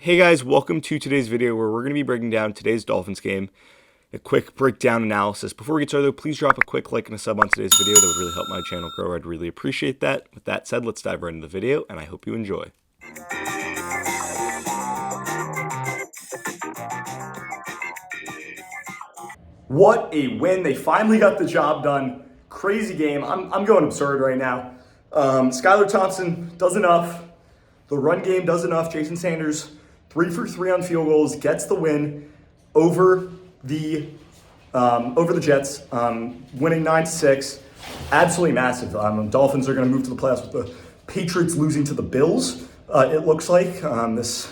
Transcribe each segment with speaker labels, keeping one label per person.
Speaker 1: Hey guys, welcome to today's video where we're going to be breaking down today's Dolphins game. A quick breakdown analysis. Before we get started though, please drop a quick like and a sub on today's video. That would really help my channel grow. I'd really appreciate that. With that said, let's dive right into the video and I hope you enjoy. What a win. They finally got the job done. Crazy game. I'm going absurd right now. Skylar Thompson does enough. The run game does enough. Jason Sanders, 3 for 3 on field goals, gets the win over the Jets, winning 9-6. Absolutely massive. Dolphins are going to move to the playoffs with the Patriots losing to the Bills. It looks like this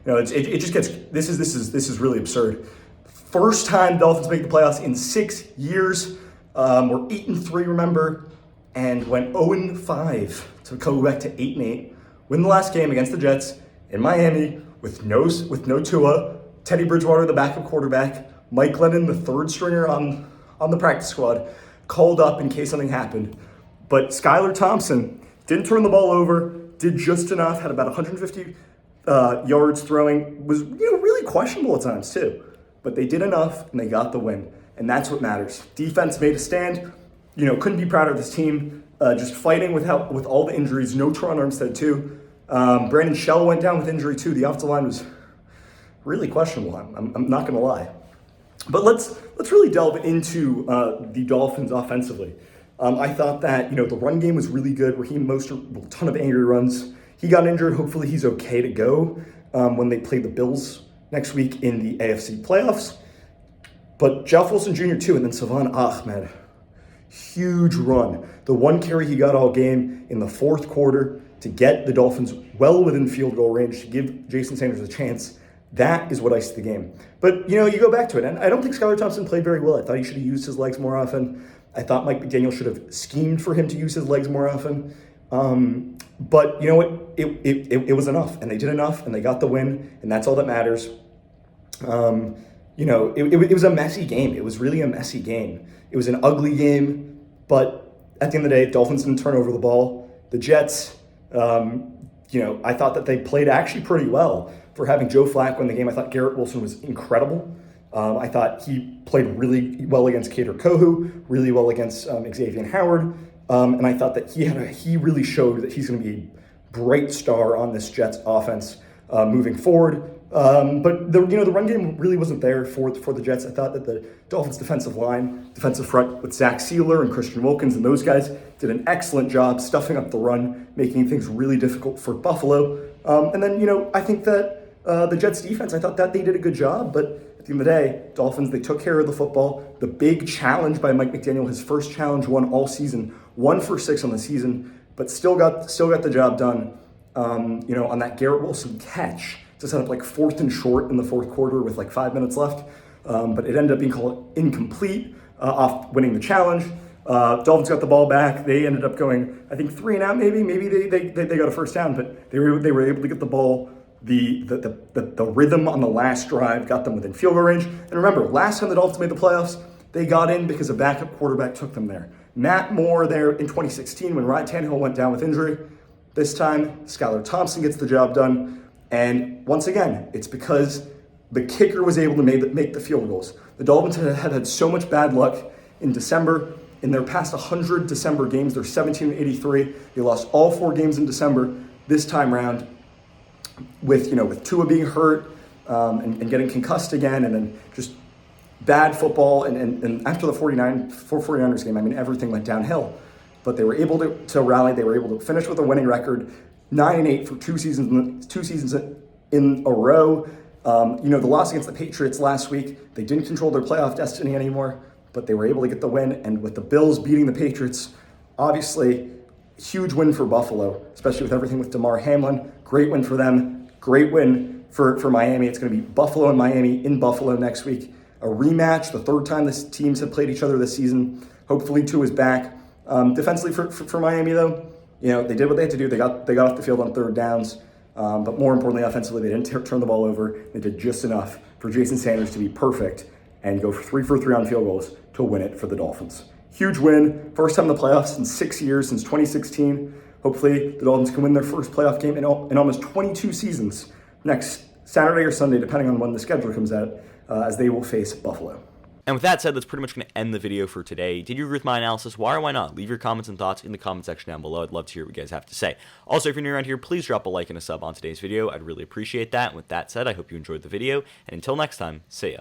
Speaker 1: is really absurd. First time Dolphins make the playoffs in 6 years. We're 8-3, remember, and went 0-5 to go back to 8-8. Win the last game against the Jets in Miami with no Tua, Teddy Bridgewater, the backup quarterback, Mike Lennon, the third stringer on the practice squad, called up in case something happened. But Skylar Thompson didn't turn the ball over, did just enough, had about 150 yards throwing, was really questionable at times too. But they did enough and they got the win, and that's what matters. Defense made a stand. Couldn't be prouder of this team. Just fighting with all the injuries. No Teron Armstead too. Brandon Shell went down with injury too. The offensive line was really questionable. I'm not going to lie. But let's really delve into the Dolphins offensively. I thought that the run game was really good. Raheem Mostert, a ton of angry runs. He got injured. Hopefully he's okay to go when they play the Bills next week in the AFC playoffs. But Jeff Wilson Jr. too, and then Savon Ahmed. Huge run. The one carry he got all game in the fourth quarter to get the Dolphins well within field goal range, to give Jason Sanders a chance. That is what iced the game. But, you go back to it, and I don't think Skylar Thompson played very well. I thought he should have used his legs more often. I thought Mike McDaniel should have schemed for him to use his legs more often. But you know what? It was enough, and they did enough, and they got the win, and that's all that matters. It was a messy game. It was really a messy game. It was an ugly game, but at the end of the day, Dolphins didn't turn over the ball. The Jets, I thought that they played actually pretty well for having Joe Flacco in the game. I thought Garrett Wilson was incredible. I thought he played really well against Kader Kohu, really well against Xavier Howard, and I thought that he really showed that he's going to be a bright star on this Jets offense moving forward. But the run game really wasn't there for the Jets. I thought that the Dolphins defensive front with Zach Sealer and Christian Wilkins and those guys did an excellent job stuffing up the run, making things really difficult for Buffalo. And then, I think that the Jets defense, I thought that they did a good job, but at the end of the day, Dolphins, they took care of the football. The big challenge by Mike McDaniel, his first challenge won all season, 1 for 6 on the season, but still got the job done, on that Garrett Wilson catch to set up like 4th and short in the fourth quarter with like 5 minutes left. But it ended up being called incomplete, off winning the challenge. Dolphins got the ball back. They ended up going, I think 3 and out maybe. Maybe they got a first down, but they were able to get the ball. The rhythm on the last drive got them within field goal range. And remember, last time the Dolphins made the playoffs, they got in because a backup quarterback took them there. Matt Moore there in 2016 when Ryan Tannehill went down with injury. This time, Skylar Thompson gets the job done. And once again, it's because the kicker was able to make the field goals. The Dolphins had so much bad luck in December. In their past 100 December games, they're 17-83. They lost all 4 games in December this time around with Tua being hurt and getting concussed again, and then just bad football. And after the 49ers game, everything went downhill. But they were able to rally. They were able to finish with a winning record. 9-8 for 2 seasons in a row. The loss against the Patriots last week, they didn't control their playoff destiny anymore, but they were able to get the win. And with the Bills beating the Patriots, obviously, huge win for Buffalo, especially with everything with Damar Hamlin. Great win for them. Great win for Miami. It's going to be Buffalo and Miami in Buffalo next week. A rematch, the 3rd time these teams have played each other this season. Hopefully, Tua is back. Defensively for Miami, though, they did what they had to do. They got off the field on 3rd downs. But more importantly, offensively, they didn't turn the ball over. They did just enough for Jason Sanders to be perfect and go for 3 for 3 on field goals to win it for the Dolphins. Huge win. First time in the playoffs in 6 years, since 2016. Hopefully, the Dolphins can win their first playoff game in almost 22 seasons. next Saturday or Sunday, depending on when the schedule comes out, as they will face Buffalo.
Speaker 2: And with that said, that's pretty much going to end the video for today. Did you agree with my analysis? Why or why not? Leave your comments and thoughts in the comment section down below. I'd love to hear what you guys have to say. Also, if you're new around here, please drop a like and a sub on today's video. I'd really appreciate that. And with that said, I hope you enjoyed the video. And until next time, see ya.